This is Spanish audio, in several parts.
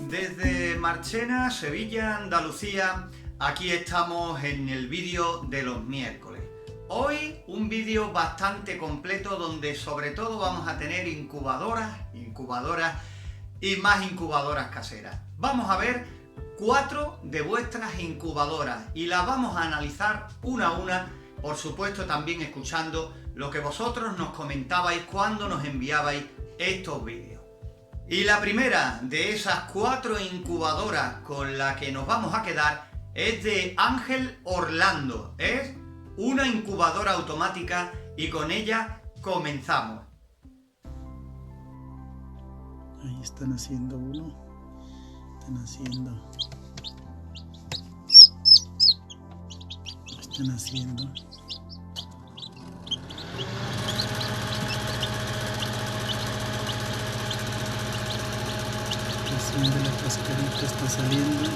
Desde Marchena, Sevilla, Andalucía, aquí estamos en el vídeo de los miércoles. Hoy un vídeo bastante completo donde sobre todo vamos a tener incubadoras y más incubadoras caseras. Vamos a ver 4 de vuestras incubadoras y las vamos a analizar una a una, por supuesto también escuchando lo que vosotros nos comentabais cuando nos enviabais estos vídeos. Y la primera de esas 4 incubadoras con la que nos vamos a quedar es de Ángel Orlando. Es una incubadora automática y con ella comenzamos. Ahí están haciendo uno. Están haciendo. Recién de la cascarita está saliendo.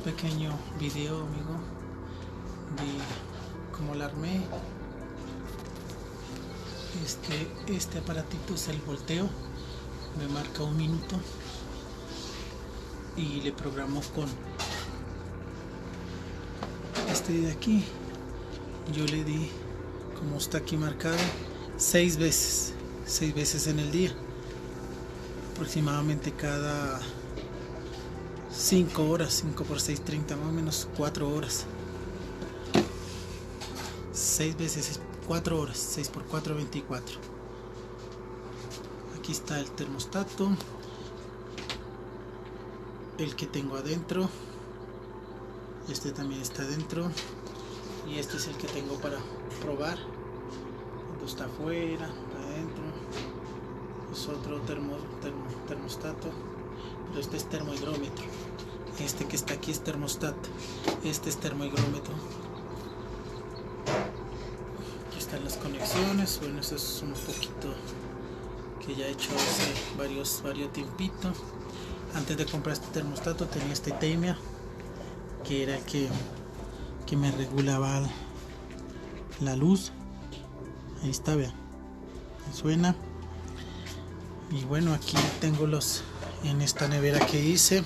Pequeño video, amigo, de cómo la armé. Este aparatito es el volteo, me marca 1 minuto y le programo con este de aquí. Yo le di, como está aquí marcado, 6 veces en el día, aproximadamente cada 5 horas, 5 por 6, 30, más o menos 4 horas. 6 veces 4 horas, 6 por 4, 24. Aquí está el termostato, el que tengo adentro. Este también está adentro. Y este es el que tengo para probar. Cuando está afuera, adentro. Es otro termostato. Pero este es termohigrómetro. Este que está aquí es termostato. Este es termohigrómetro. Aquí están las conexiones. Bueno, eso es un poquito que ya he hecho hace varios tiempitos. Antes de comprar este termostato tenía este timer, que era el que me regulaba la luz. Ahí está, vean, suena. Y bueno, aquí tengo los en esta nevera que hice.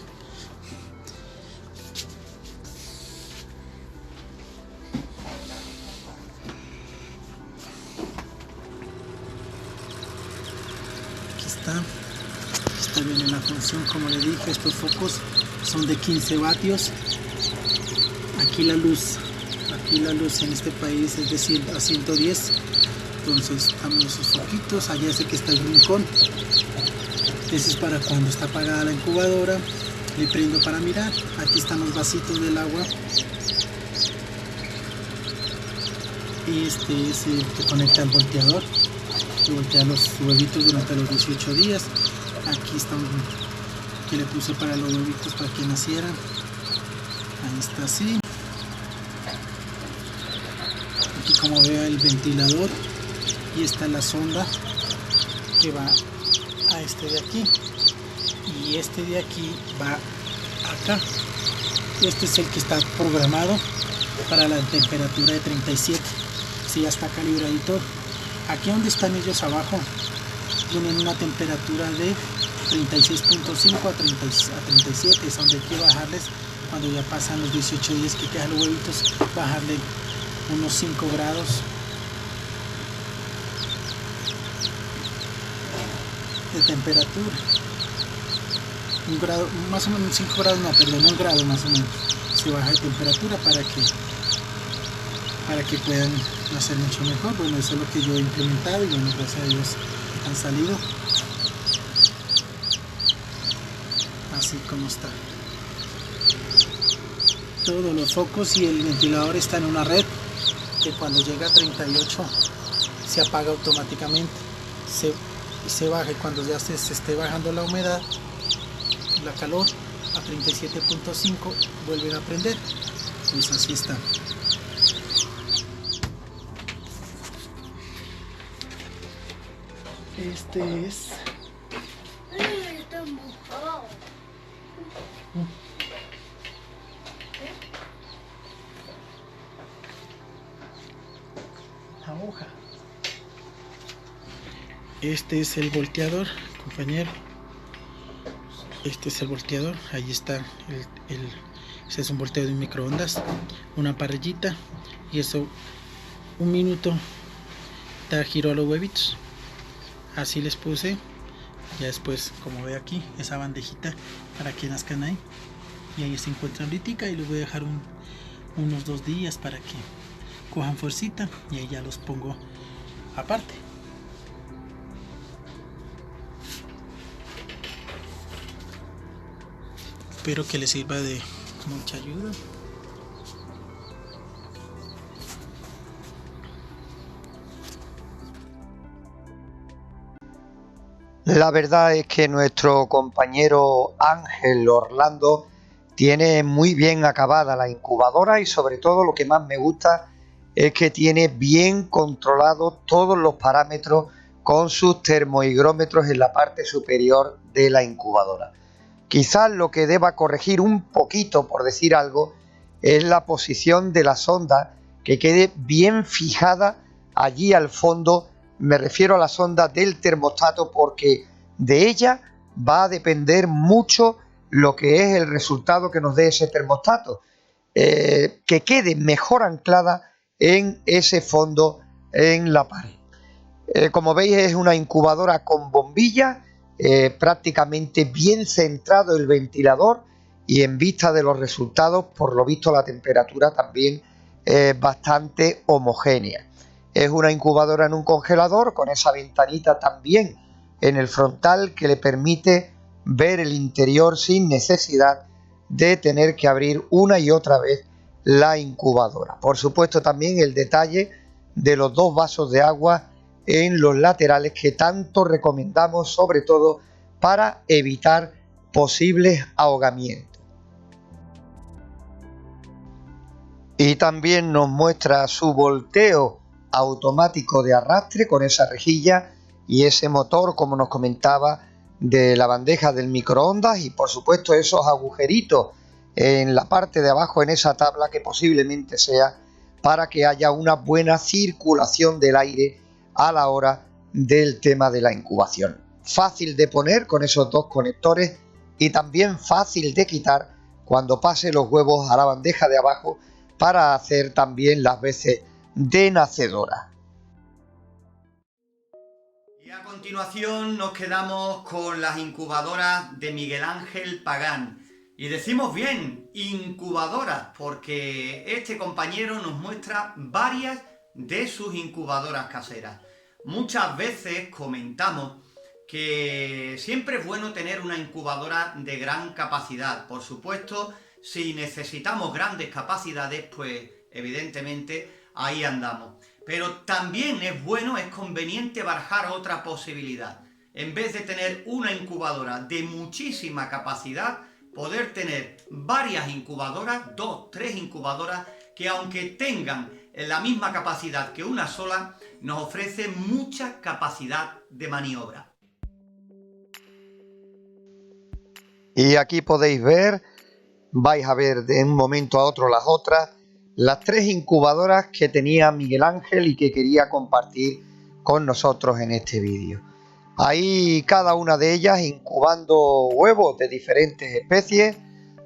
Está bien en la función, como le dije. Estos focos son de 15 vatios. Aquí la luz en este país es de 100 a 110. Entonces también esos foquitos. Allá ese que está el rincón, ese es para cuando está apagada la incubadora. Le prendo para mirar. Aquí están los vasitos del agua. Y este es el que conecta al volteador, que voltea los huevitos durante los 18 días. Aquí está que le puse para los huevitos para que nacieran. Ahí está así. Aquí, como vea, el ventilador, y está la sonda que va a este de aquí, y este de aquí va acá. Este es el que está programado para la temperatura de 37. Si ya está calibradito. Aquí donde están ellos abajo tienen una temperatura de 36.5 a 37, es donde hay que bajarles cuando ya pasan los 18 días que quedan los huevitos, bajarle unos 5 grados. De temperatura, 1 grado, más o menos 5 grados, no, perdón, 1 grado más o menos se baja de temperatura para que puedan hacer mucho mejor. Bueno, eso es lo que yo he implementado y bueno, gracias a Dios han salido así como está. todos los focos y el ventilador está en una red que cuando llega a 38 se apaga automáticamente, se baja, y cuando ya se esté bajando la humedad, la calor, a 37.5 vuelven a prender. Pues así está. Este es la hoja. Este es el volteador, compañero. Este es el volteador. Ahí está este es un volteo de un microondas, una parrillita, y eso 1 minuto da giro a los huevitos. Así les puse. Ya después, como ve aquí, esa bandejita para que nazcan ahí, y ahí se encuentran ahorita, y los voy a dejar unos 2 días para que cojan fuercita, y ahí ya los pongo aparte. Espero que les sirva de mucha ayuda. La verdad es que nuestro compañero Ángel Orlando tiene muy bien acabada la incubadora, y sobre todo lo que más me gusta es que tiene bien controlado todos los parámetros con sus termohigrómetros en la parte superior de la incubadora. Quizás lo que deba corregir un poquito, por decir algo, es la posición de la sonda, que quede bien fijada allí al fondo. Me refiero a la sonda del termostato, porque de ella va a depender mucho lo que es el resultado que nos dé ese termostato. Que quede mejor anclada en ese fondo en la pared. Como veis, es una incubadora con bombilla, prácticamente bien centrado el ventilador, y en vista de los resultados, por lo visto la temperatura también es bastante homogénea. Es una incubadora en un congelador, con esa ventanita también en el frontal que le permite ver el interior sin necesidad de tener que abrir una y otra vez la incubadora. Por supuesto, también el detalle de los 2 vasos de agua en los laterales, que tanto recomendamos, sobre todo para evitar posibles ahogamientos. Y también nos muestra su volteo automático de arrastre con esa rejilla y ese motor, como nos comentaba, de la bandeja del microondas, y por supuesto esos agujeritos en la parte de abajo en esa tabla, que posiblemente sea para que haya una buena circulación del aire a la hora del tema de la incubación. Fácil de poner con esos 2 conectores, y también fácil de quitar cuando pase los huevos a la bandeja de abajo, para hacer también las veces de nacedora. Y a continuación nos quedamos con las incubadoras de Miguel Ángel Pagán. Y decimos bien, incubadoras, porque este compañero nos muestra varias de sus incubadoras caseras. Muchas veces comentamos que siempre es bueno tener una incubadora de gran capacidad. Por supuesto, si necesitamos grandes capacidades, pues evidentemente ahí andamos. Pero también es bueno, es conveniente barajar otra posibilidad. En vez de tener una incubadora de muchísima capacidad, poder tener varias incubadoras, 2, 3 incubadoras, que aunque tengan la misma capacidad que una sola, nos ofrecen mucha capacidad de maniobra. Y aquí podéis ver, vais a ver de un momento a otro las otras, las 3 incubadoras que tenía Miguel Ángel y que quería compartir con nosotros en este vídeo. Ahí cada una de ellas incubando huevos de diferentes especies,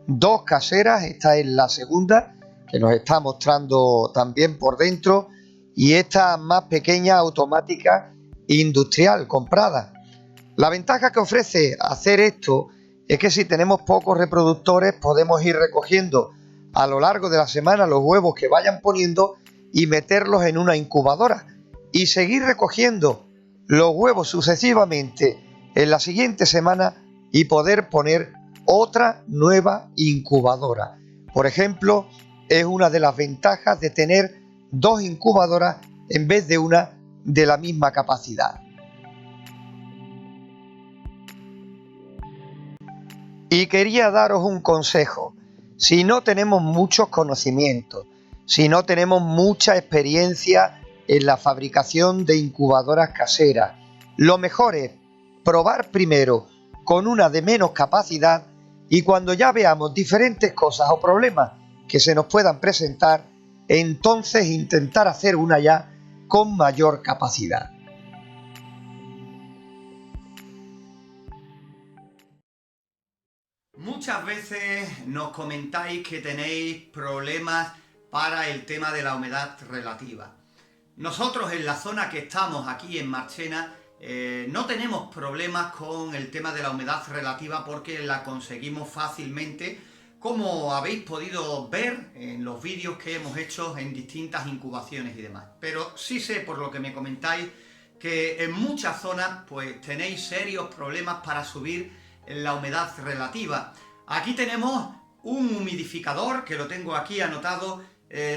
2 caseras, esta es la segunda que nos está mostrando también por dentro, y esta más pequeña, automática, industrial, comprada. La ventaja que ofrece hacer esto es que si tenemos pocos reproductores, podemos ir recogiendo a lo largo de la semana los huevos que vayan poniendo y meterlos en una incubadora, y seguir recogiendo los huevos sucesivamente en la siguiente semana, y poder poner otra nueva incubadora. Por ejemplo, es una de las ventajas de tener dos incubadoras en vez de una de la misma capacidad. Y quería daros un consejo. Si no tenemos muchos conocimientos, si no tenemos mucha experiencia en la fabricación de incubadoras caseras, lo mejor es probar primero con una de menos capacidad y cuando ya veamos diferentes cosas o problemas que se nos puedan presentar, entonces intentar hacer una ya con mayor capacidad. Muchas veces nos comentáis que tenéis problemas para el tema de la humedad relativa. Nosotros en la zona que estamos aquí en Marchena no tenemos problemas con el tema de la humedad relativa porque la conseguimos fácilmente, como habéis podido ver en los vídeos que hemos hecho en distintas incubaciones y demás. Pero sí sé, por lo que me comentáis, que en muchas zonas pues tenéis serios problemas para subir la humedad relativa. Aquí tenemos un humidificador que lo tengo aquí anotado.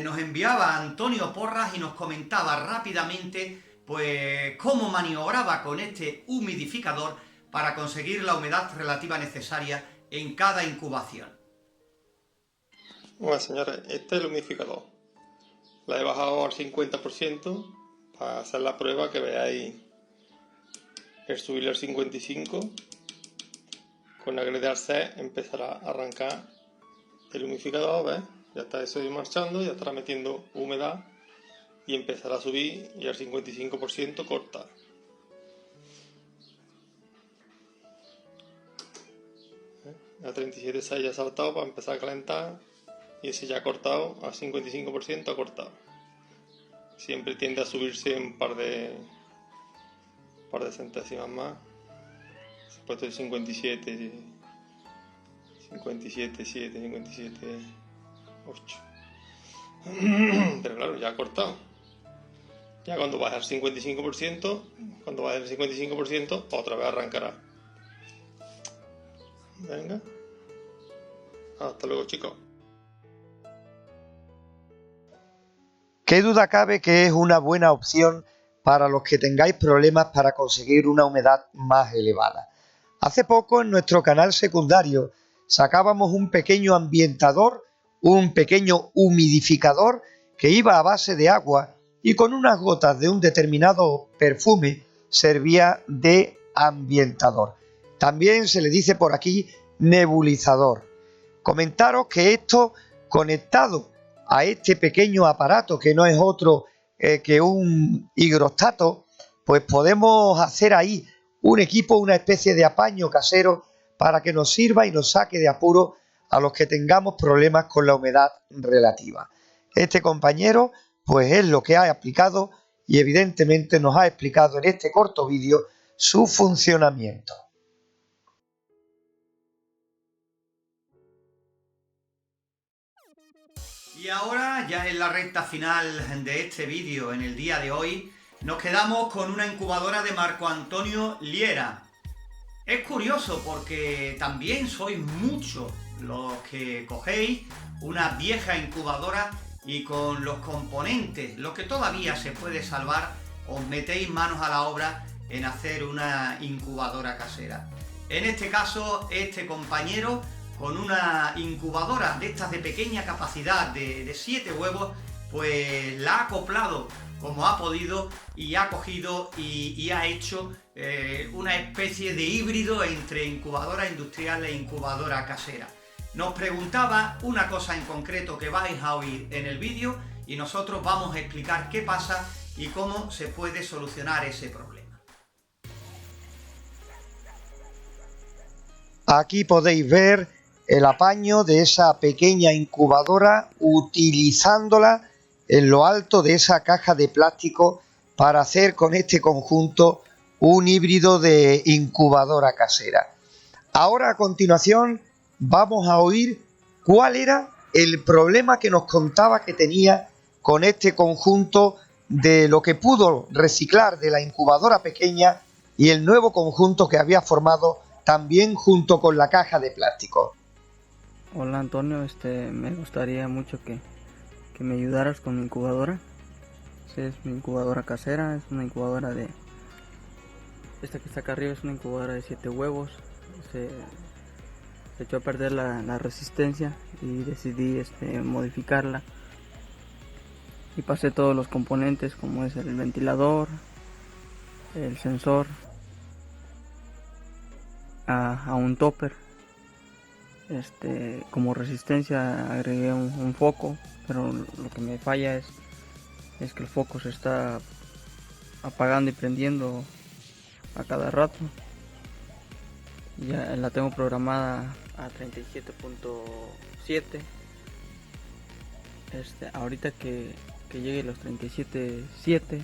Nos enviaba Antonio Porras y nos comentaba rápidamente pues cómo maniobraba con este humidificador para conseguir la humedad relativa necesaria en cada incubación. Bueno, señores, este es el humidificador. La he bajado al 50% para hacer la prueba, que veáis el subirle al 55%. Con la agregar C empezará a arrancar el humidificador, ¿ves? Ya está eso marchando, ya estará metiendo humedad y empezará a subir y al 55% corta. A 37,6 ya ha saltado para empezar a calentar y ese ya ha cortado, al 55% ha cortado. Siempre tiende a subirse un par de centésimas más. Se ha puesto el 57, 7, 8. Pero claro, ya ha cortado. Ya cuando baje al 55%, otra vez arrancará. Venga. Hasta luego, chicos. Qué duda cabe que es una buena opción para los que tengáis problemas para conseguir una humedad más elevada. Hace poco en nuestro canal secundario sacábamos un pequeño ambientador, un pequeño humidificador que iba a base de agua y con unas gotas de un determinado perfume servía de ambientador. También se le dice por aquí nebulizador. Comentaros que esto, conectado a este pequeño aparato que no es otro que un higrostato, pues podemos hacer ahí un equipo, una especie de apaño casero para que nos sirva y nos saque de apuro a los que tengamos problemas con la humedad relativa. Este compañero pues es lo que ha aplicado y evidentemente nos ha explicado en este corto vídeo su funcionamiento. Y ahora, ya en la recta final de este vídeo, en el día de hoy, nos quedamos con una incubadora de Marco Antonio Liera. Es curioso porque también sois muchos los que cogéis una vieja incubadora y con los componentes, lo que todavía se puede salvar, os metéis manos a la obra en hacer una incubadora casera. En este caso, este compañero, con una incubadora de estas de pequeña capacidad, de 7 huevos, pues la ha acoplado como ha podido y ha cogido y ha hecho una especie de híbrido entre incubadora industrial e incubadora casera. Nos preguntaba una cosa en concreto que vais a oír en el vídeo y nosotros vamos a explicar qué pasa y cómo se puede solucionar ese problema. Aquí podéis ver el apaño de esa pequeña incubadora utilizándola en lo alto de esa caja de plástico para hacer con este conjunto un híbrido de incubadora casera. Ahora a continuación vamos a oír cuál era el problema que nos contaba que tenía con este conjunto de lo que pudo reciclar de la incubadora pequeña y el nuevo conjunto que había formado también junto con la caja de plástico. Hola Antonio, me gustaría mucho que me ayudaras con mi incubadora. Es mi incubadora casera, es una incubadora de... Esta que está acá arriba es una incubadora de 7 huevos. Se echó a perder la resistencia y decidí modificarla. Y pasé todos los componentes como es el ventilador, el sensor, a un topper. Como resistencia agregué un foco, pero lo que me falla es que el foco se está apagando y prendiendo a cada rato. Ya la tengo programada a 37.7. Ahorita que llegue a los 37.7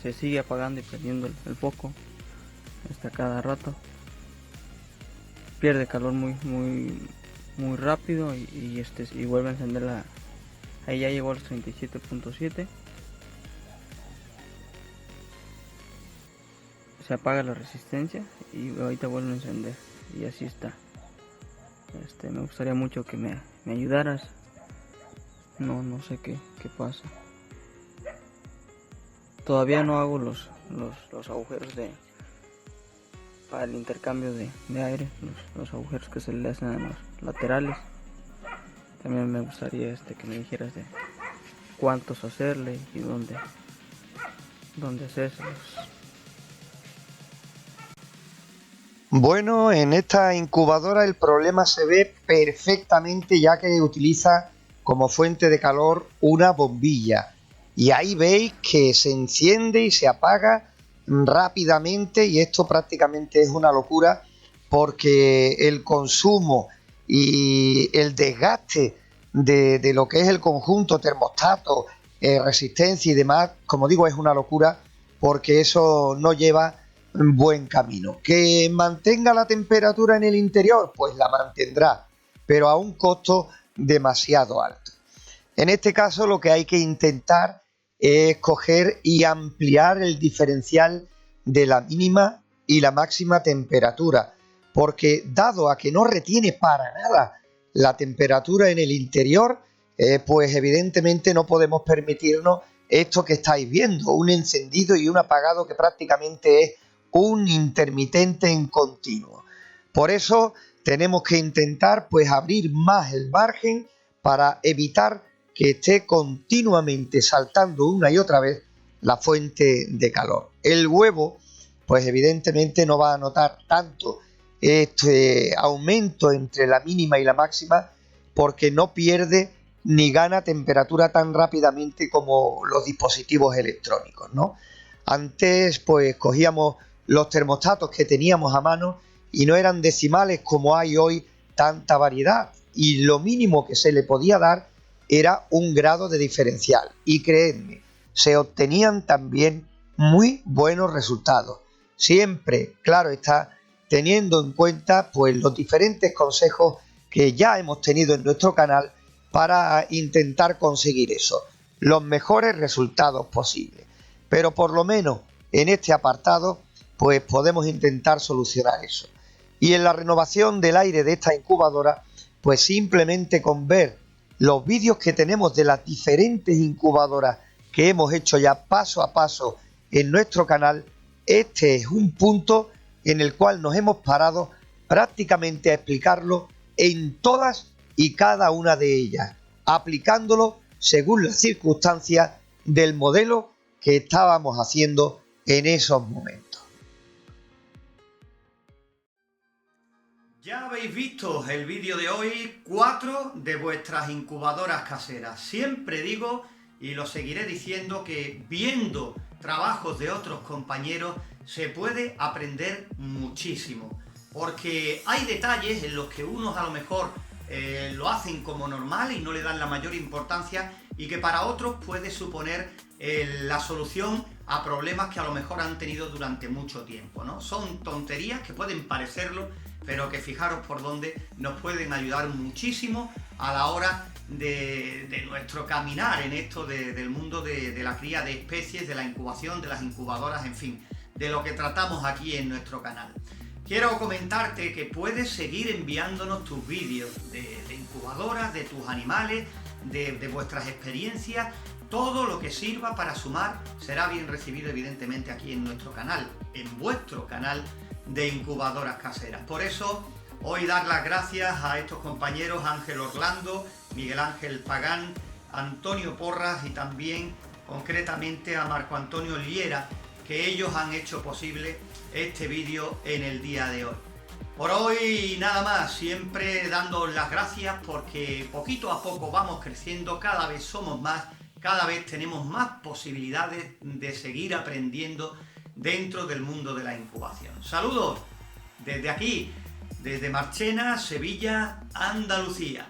se sigue apagando y prendiendo el foco a cada rato. Pierde calor muy rápido y vuelve a encenderla. Ahí ya llegó a los 37.7. Se apaga la resistencia y ahorita vuelve a encender y así está. Me gustaría mucho que me ayudaras. No sé qué pasa. Todavía no hago los agujeros para el intercambio de aire, los agujeros que se le hacen a los laterales. También me gustaría que me dijeras de cuántos hacerle y dónde hacérselos. Bueno, en esta incubadora el problema se ve perfectamente, ya que utiliza como fuente de calor una bombilla. Y ahí veis que se enciende y se apaga rápidamente, y esto prácticamente es una locura, porque el consumo y el desgaste de lo que es el conjunto termostato, resistencia y demás, como digo, es una locura, porque eso no lleva buen camino. ¿Que mantenga la temperatura en el interior? Pues la mantendrá, pero a un costo demasiado alto. En este caso lo que hay que intentar es coger y ampliar el diferencial de la mínima y la máxima temperatura, porque dado a que no retiene para nada la temperatura en el interior, pues evidentemente no podemos permitirnos esto que estáis viendo, un encendido y un apagado que prácticamente es un intermitente en continuo. Por eso tenemos que intentar pues abrir más el margen para evitar que esté continuamente saltando una y otra vez la fuente de calor. El huevo, pues evidentemente no va a notar tanto este aumento entre la mínima y la máxima, porque no pierde ni gana temperatura tan rápidamente como los dispositivos electrónicos, ¿no? Antes pues cogíamos los termostatos que teníamos a mano y no eran decimales como hay hoy tanta variedad, y lo mínimo que se le podía dar era 1 grado de diferencial, y creedme, se obtenían también muy buenos resultados, siempre, claro está, teniendo en cuenta pues los diferentes consejos que ya hemos tenido en nuestro canal para intentar conseguir eso, los mejores resultados posibles. Pero por lo menos en este apartado pues podemos intentar solucionar eso. Y en la renovación del aire de esta incubadora, pues simplemente con ver los vídeos que tenemos de las diferentes incubadoras que hemos hecho ya paso a paso en nuestro canal, este es un punto en el cual nos hemos parado prácticamente a explicarlo en todas y cada una de ellas, aplicándolo según las circunstancias del modelo que estábamos haciendo en esos momentos. Ya habéis visto el vídeo de hoy, 4 de vuestras incubadoras caseras. Siempre digo, y lo seguiré diciendo, que viendo trabajos de otros compañeros se puede aprender muchísimo. Porque hay detalles en los que unos a lo mejor lo hacen como normal y no le dan la mayor importancia, y que para otros puede suponer la solución a problemas que a lo mejor han tenido durante mucho tiempo, ¿no? Son tonterías que pueden parecerlo, pero que fijaros por dónde nos pueden ayudar muchísimo a la hora de nuestro caminar en esto del mundo de la cría de especies, de la incubación, de las incubadoras, en fin, de lo que tratamos aquí en nuestro canal. quiero comentarte que puedes seguir enviándonos tus vídeos de incubadoras, de tus animales, de vuestras experiencias. Todo lo que sirva para sumar será bien recibido evidentemente aquí en nuestro canal, en vuestro canal de incubadoras caseras. Por eso hoy dar las gracias a estos compañeros Ángel Orlando, Miguel Ángel Pagán, Antonio Porras y también concretamente a Marco Antonio Liera, que ellos han hecho posible este vídeo en el día de hoy. Por hoy nada más, siempre dando las gracias porque poquito a poco vamos creciendo, cada vez somos más, cada vez tenemos más posibilidades de seguir aprendiendo dentro del mundo de la incubación. Saludos desde aquí, desde Marchena, Sevilla, Andalucía.